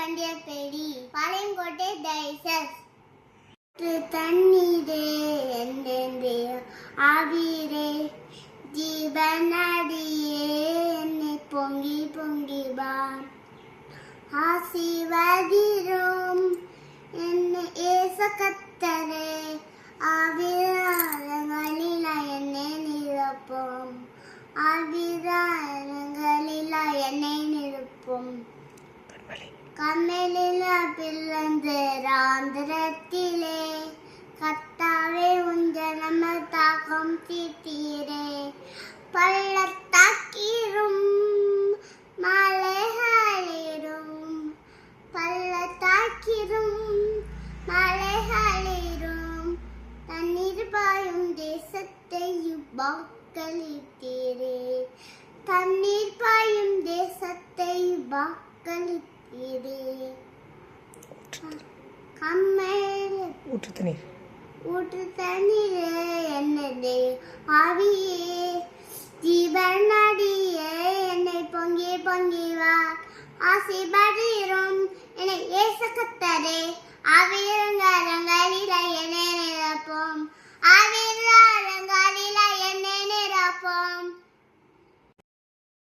பண்டியப்பேரி Palayamkottai dices தண்ணீரே என்னே ஆவீரே ஜீவனடியே என்னை பொங்கி பொங்கி வா ஆசீர்வதிரும் என்னை ஏச கத்தரே ஆவிராரங்களில் என்னை நிரப்பும் ஆவிராரங்களில் என்னை நிரப்பும் கண்மலில் பிறந்த ராந்திரத்திலே கத்தாவே உஞ்சனம தாகம் தீட்டீரே பள்ளத்தாக்கிரும் மலைகளிரும் பள்ளத்தாக்கிரும் மலைகளிரும் தண்ணீர் பாயும் தேசத்தை வாக்களித்தீரே தண்ணீர் பாயும் தேசத்தை வாக்களித்தீரே ஊற்று தண்ணீரே என்னதே ஆவியே ஜீவனடியே என்னை பொங்கி பொங்கி வா ஆசீர்வதிரும் என்னை ஏச கத்தரே ஆவிரங்கரங்கள்